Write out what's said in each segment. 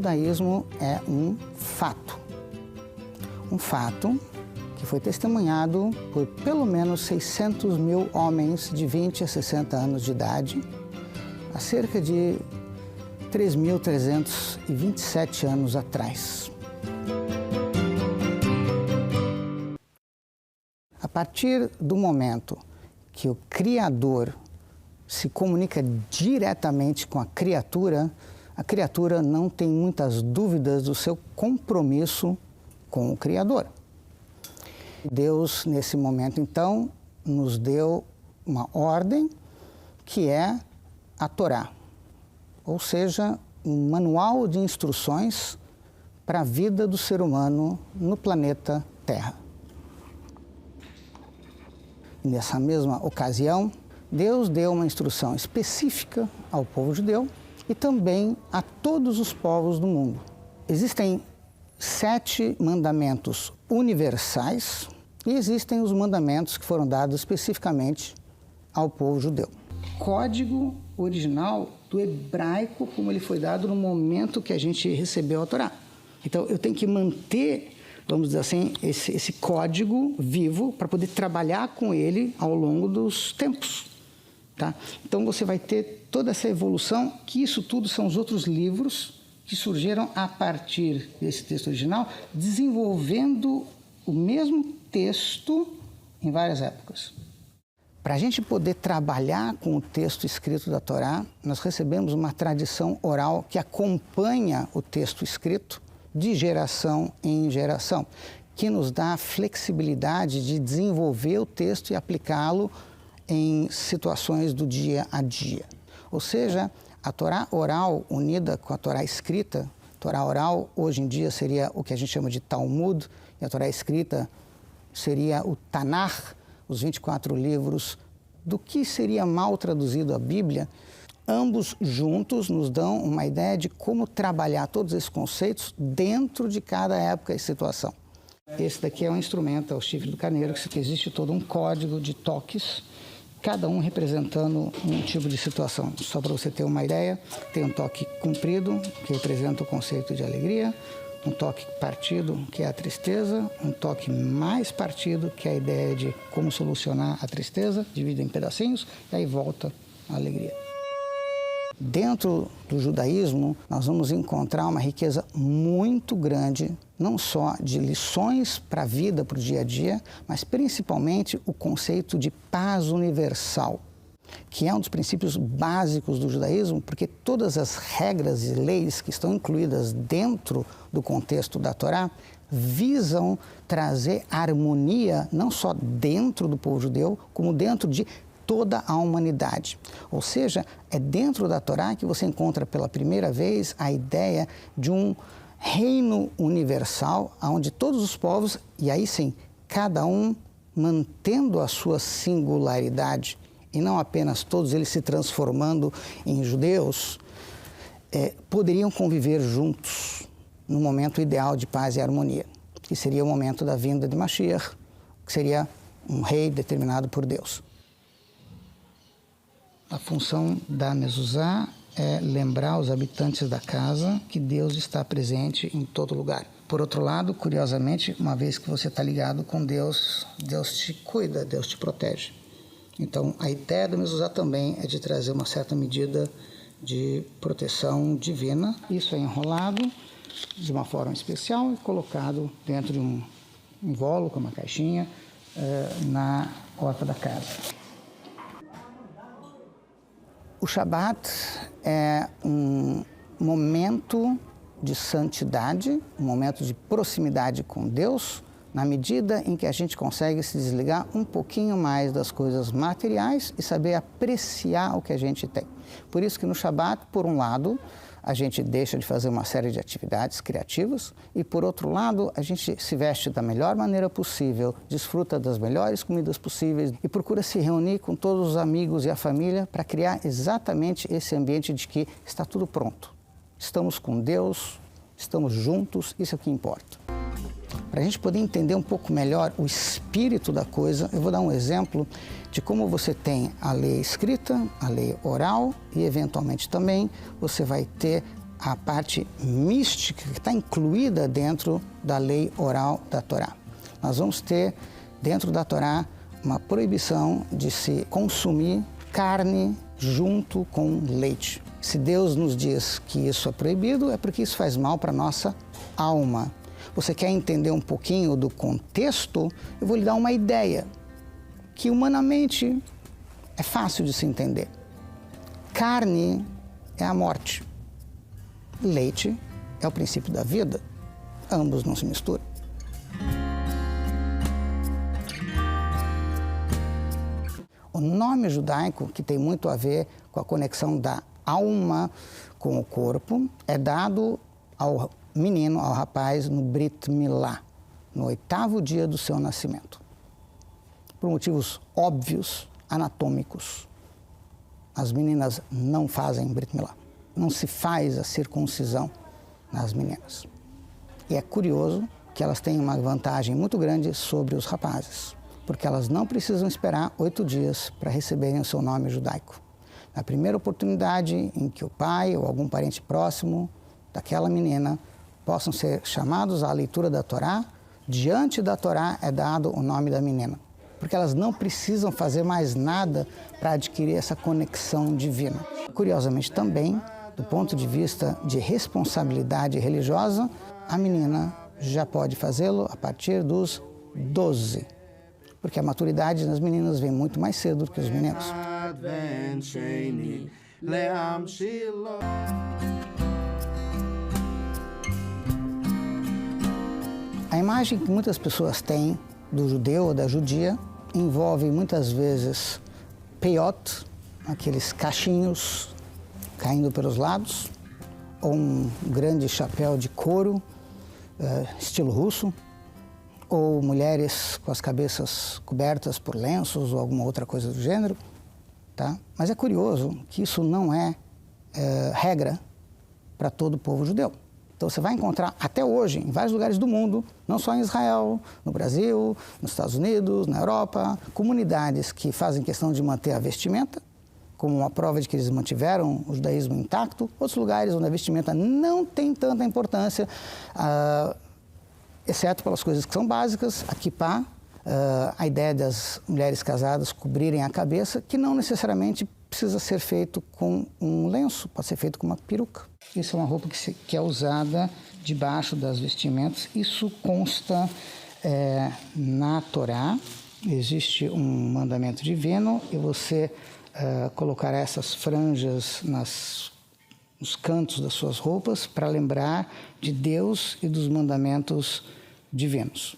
judaísmo é um fato. Um fato que foi testemunhado por pelo menos 600 mil homens de 20 a 60 anos de idade, há cerca de 3.327 anos atrás. A partir do momento que o Criador se comunica diretamente com a criatura não tem muitas dúvidas do seu compromisso com o Criador. Deus, nesse momento, então, nos deu uma ordem que é a Torá, ou seja, um manual de instruções para a vida do ser humano no planeta Terra. Nessa mesma ocasião, Deus deu uma instrução específica ao povo judeu e também a todos os povos do mundo. Existem 7 mandamentos universais e existem os mandamentos que foram dados especificamente ao povo judeu. Código original do hebraico como ele foi dado no momento que a gente recebeu a Torá. Então eu tenho que manter, vamos dizer assim, esse código vivo para poder trabalhar com ele ao longo dos tempos. Tá? Então você vai ter toda essa evolução, que isso tudo são os outros livros que surgiram a partir desse texto original, desenvolvendo o mesmo texto em várias épocas. Para a gente poder trabalhar com o texto escrito da Torá, nós recebemos uma tradição oral que acompanha o texto escrito de geração em geração, que nos dá a flexibilidade de desenvolver o texto e aplicá-lo em situações do dia a dia. Ou seja, a Torá oral unida com a Torá escrita, Torá oral hoje em dia seria o que a gente chama de Talmud, e a Torá escrita seria o Tanakh, os 24 livros do que seria mal traduzido a Bíblia. Ambos juntos nos dão uma ideia de como trabalhar todos esses conceitos dentro de cada época e situação. Esse daqui é um instrumento, é o chifre do carneiro, que existe todo um código de toques, cada um representando um tipo de situação. Só para você ter uma ideia, tem um toque comprido, que representa o conceito de alegria, um toque partido, que é a tristeza, um toque mais partido, que é a ideia de como solucionar a tristeza, divide em pedacinhos, e aí volta a alegria. Dentro do judaísmo, nós vamos encontrar uma riqueza muito grande, não só de lições para a vida, para o dia a dia, mas principalmente o conceito de paz universal, que é um dos princípios básicos do judaísmo, porque todas as regras e leis que estão incluídas dentro do contexto da Torá visam trazer harmonia não só dentro do povo judeu, como dentro de toda a humanidade. Ou seja, é dentro da Torá que você encontra pela primeira vez a ideia de um reino universal, onde todos os povos, e aí sim, cada um mantendo a sua singularidade, e não apenas todos eles se transformando em judeus, poderiam conviver juntos no momento ideal de paz e harmonia, que seria o momento da vinda de Mashiach, que seria um rei determinado por Deus. A função da mezuzá é lembrar os habitantes da casa que Deus está presente em todo lugar. Por outro lado, curiosamente, uma vez que você está ligado com Deus, Deus te cuida, Deus te protege. Então, a ideia da mezuzá também é de trazer uma certa medida de proteção divina. Isso é enrolado de uma forma especial e colocado dentro de um invólucro, uma caixinha, na porta da casa. O Shabat é um momento de santidade, um momento de proximidade com Deus, na medida em que a gente consegue se desligar um pouquinho mais das coisas materiais e saber apreciar o que a gente tem. Por isso que no Shabat, por um lado, a gente deixa de fazer uma série de atividades criativas e, por outro lado, a gente se veste da melhor maneira possível, desfruta das melhores comidas possíveis e procura se reunir com todos os amigos e a família para criar exatamente esse ambiente de que está tudo pronto. Estamos com Deus, estamos juntos, isso é o que importa. Para a gente poder entender um pouco melhor o espírito da coisa, eu vou dar um exemplo de como você tem a lei escrita, a lei oral e, eventualmente, também você vai ter a parte mística que está incluída dentro da lei oral da Torá. Nós vamos ter dentro da Torá uma proibição de se consumir carne junto com leite. Se Deus nos diz que isso é proibido, é porque isso faz mal para a nossa alma. Você quer entender um pouquinho do contexto? Eu vou lhe dar uma ideia que humanamente é fácil de se entender. Carne é a morte. Leite é o princípio da vida. Ambos não se misturam. O nome judaico, que tem muito a ver com a conexão da alma com o corpo, é dado ao menino, ao rapaz, no Brit Milá, no 8º dia do seu nascimento. Por motivos óbvios, anatômicos. As meninas não fazem Brit Milá. Não se faz a circuncisão nas meninas. E é curioso que elas têm uma vantagem muito grande sobre os rapazes, porque elas não precisam esperar 8 dias para receberem o seu nome judaico. Na primeira oportunidade em que o pai ou algum parente próximo daquela menina possam ser chamados à leitura da Torá, diante da Torá é dado o nome da menina, porque elas não precisam fazer mais nada para adquirir essa conexão divina. Curiosamente também, do ponto de vista de responsabilidade religiosa, a menina já pode fazê-lo a partir dos 12, porque a maturidade nas meninas vem muito mais cedo do que os meninos. A imagem que muitas pessoas têm do judeu ou da judia envolve muitas vezes peiot, aqueles cachinhos caindo pelos lados, ou um grande chapéu de couro, estilo russo, ou mulheres com as cabeças cobertas por lenços ou alguma outra coisa do gênero. Tá? Mas é curioso que isso não é regra para todo o povo judeu. Então você vai encontrar até hoje, em vários lugares do mundo, não só em Israel, no Brasil, nos Estados Unidos, na Europa, comunidades que fazem questão de manter a vestimenta, como uma prova de que eles mantiveram o judaísmo intacto. Outros lugares onde a vestimenta não tem tanta importância, exceto pelas coisas que são básicas, a kippá, a ideia das mulheres casadas cobrirem a cabeça, que não necessariamente precisa ser feito com um lenço, pode ser feito com uma peruca. Isso é uma roupa que é usada debaixo das vestimentas. Isso consta na Torá. Existe um mandamento divino e você colocar essas franjas nos cantos das suas roupas para lembrar de Deus e dos mandamentos divinos.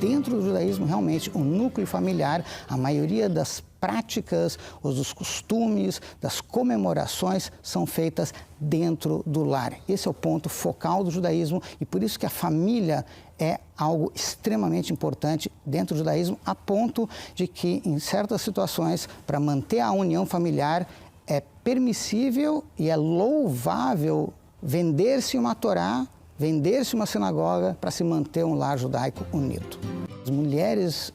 Dentro do judaísmo, realmente, o núcleo familiar, a maioria das práticas, ou dos costumes, das comemorações são feitas dentro do lar. Esse é o ponto focal do judaísmo e por isso que a família é algo extremamente importante dentro do judaísmo, a ponto de que, em certas situações, para manter a união familiar, é permissível e é louvável vender-se uma Torá, vender-se uma sinagoga para se manter um lar judaico unido. As mulheres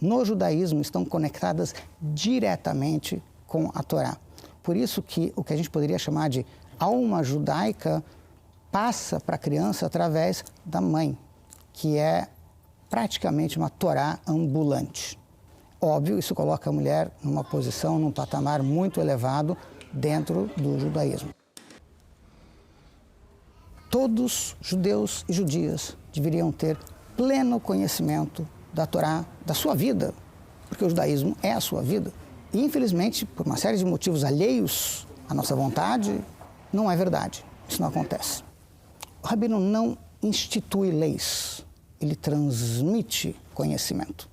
no judaísmo estão conectadas diretamente com a Torá. Por isso que o que a gente poderia chamar de alma judaica passa para a criança através da mãe, que é praticamente uma Torá ambulante. Óbvio, isso coloca a mulher numa posição, num patamar muito elevado dentro do judaísmo. Todos judeus e judias deveriam ter pleno conhecimento da Torá, da sua vida, porque o judaísmo é a sua vida. E, infelizmente, por uma série de motivos alheios à nossa vontade, não é verdade. Isso não acontece. O rabino não institui leis, ele transmite conhecimento.